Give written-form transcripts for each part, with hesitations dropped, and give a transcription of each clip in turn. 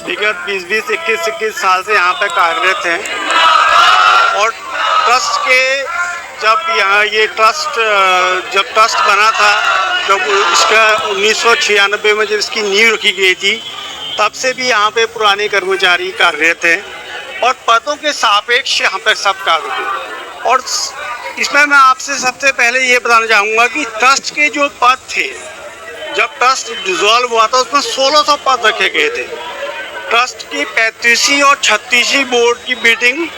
विगत 20-20, 21-21 साल से यहाँ पे कार्यरत हैं और ट्रस्ट के जब ट्रस्ट बना था, जब इसका 1996 में जब इसकी नींव रखी गई थी, तब से भी यहाँ पे पुराने कर्मचारी कार्यरत हैं और पदों के सापेक्ष यहाँ पर सब कार्य हैं। और इसमें मैं आपसे सबसे पहले ये बताना चाहूँगा कि ट्रस्ट के जो पद थे, जब ट्रस्ट डिसॉल्व हुआ था उसमें 1600 पद रखे गए थे। ट्रस्ट की 35वीं और 36वीं बोर्ड की मीटिंग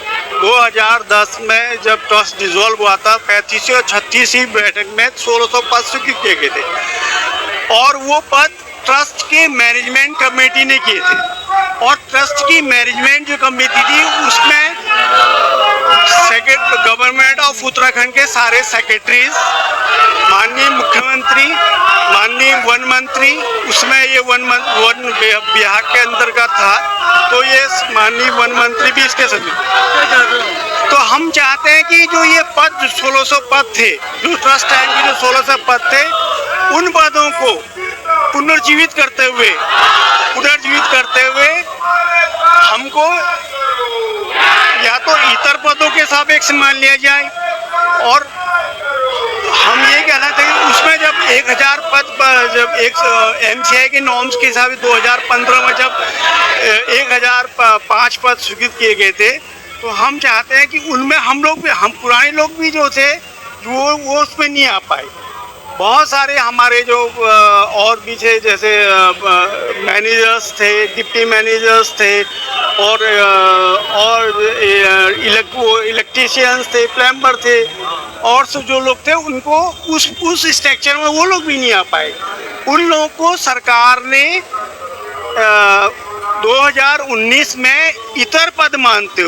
2010 में जब ट्रस्ट डिसॉल्व हुआ था, 35वीं और 36वीं बैठक में 1600 पद स्वीकृत किए गए थे और वो पद ट्रस्ट के मैनेजमेंट कमेटी ने किए थे। और ट्रस्ट की मैनेजमेंट जो कमेटी थी उसमें गवर्नमेंट ऑफ उत्तराखंड के सारे सेक्रेटरीज, माननीय मुख्यमंत्री, माननीय वन मंत्री, उसमें ये वन विभाग के अंतर्गत था, तो ये माननीय वन मंत्री भी इसके सचिव। तो हम चाहते हैं कि जो ये पद 1600 पद थे, जो ट्रस्ट टाइम की जो 1600 पद थे, उन पदों को पुनर्जीवित करते हुए हमको या तो इतर पदों के सापेक्ष मान लिया जाए, और हम ये कहना चाहिए कि उसमें जब 1000 पद जब एक MCI के नॉर्म्स के हिसाब से 2015 में जब 1005 पद स्वीकृत किए गए थे, तो हम चाहते हैं कि उनमें हम पुराने लोग भी जो थे वो उसमें नहीं आ पाए। बहुत सारे हमारे जो और भी थे, जैसे मैनेजर्स थे, डिप्टी मैनेजर्स थे और इलेक्ट्रीशियंस थे, प्लम्बर थे और जो लोग थे उनको उस स्ट्रक्चर में वो लोग भी नहीं आ पाए। उन लोगों को सरकार ने 2019 में इतर पद मानते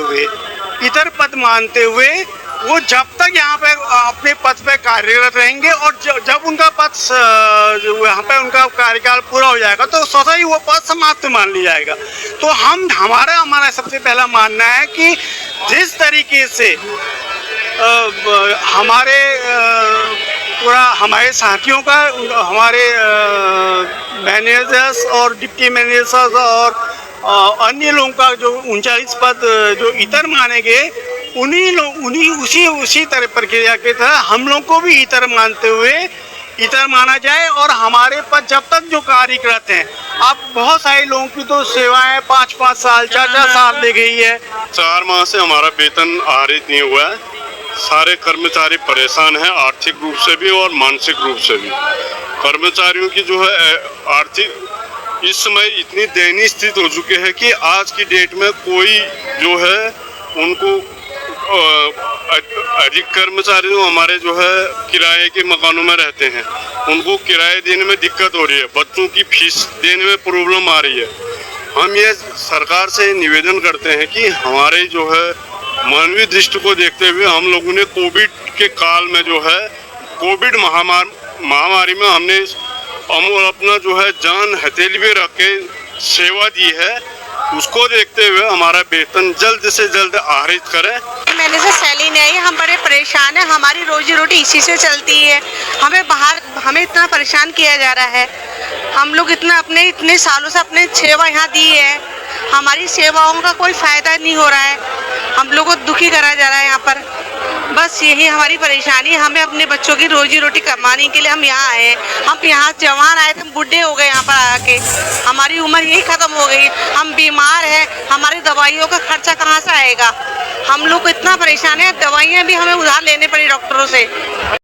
हुए वो जब तक यहाँ पे अपने पद पे कार्यरत रहेंगे और जब उनका पद यहाँ पे उनका कार्यकाल पूरा हो जाएगा तो स्वतः ही वो पद समाप्त मान लिया जाएगा। तो हमारा सबसे पहला मानना है कि जिस तरीके से हमारे साथियों का, हमारे मैनेजर्स और डिप्टी मैनेजर्स और अन्य लोगों का जो 39 पद जो इतर माने गए, उसी तरह प्रक्रिया के तरह हम लोग को भी इतर माना जाए। और हमारे पास जब तक जो कार्यरत हैं, अब बहुत सारे लोगों की तो सेवाएं 5-5 साल 4-4 साल ले गई है। 4 माह से हमारा वेतन आहरित नहीं हुआ है। सारे कर्मचारी परेशान हैं, आर्थिक रूप से भी और मानसिक रूप से भी। कर्मचारियों की जो है आर्थिक इस समय इतनी दयनीय स्थिति हो चुकी है कि आज की डेट में कोई जो है उनको अधिक कर्मचारी जो हमारे जो है किराए के मकानों में रहते हैं, उनको किराए देने में दिक्कत हो रही है, बच्चों की फीस देने में प्रॉब्लम आ रही है। हम ये सरकार से निवेदन करते हैं कि हमारे जो है मानवीय दृष्टि को देखते हुए हम लोगों ने कोविड के काल में जो है कोविड महामारी में हमने अपना जो है जान हथेली पे रख के सेवा दी है, उसको देखते हुए हमारा वेतन जल्द से जल्द आहरित करें। मैनेजर सैलीन है, हम बड़े परेशान हैं, हमारी रोजी रोटी इसी से चलती है। हमें इतना परेशान किया जा रहा है। हम लोग इतने सालों से अपने सेवा यहाँ दी है, हमारी सेवाओं का कोई फायदा नहीं हो रहा है, हम लोग को दुखी करा जा रहा है यहाँ पर। बस यही हमारी परेशानी। हमें अपने बच्चों की रोजी रोटी कमाने के लिए हम यहाँ आए। हम यहाँ जवान आए थे, हम बूढ़े हो गए यहाँ पर आके, हमारी उम्र यही ख़त्म हो गई। हम बीमार हैं, हमारी दवाइयों का खर्चा कहाँ से आएगा? हम लोग को इतना परेशान है, दवाइयाँ भी हमें उधार लेने पड़ी डॉक्टरों से।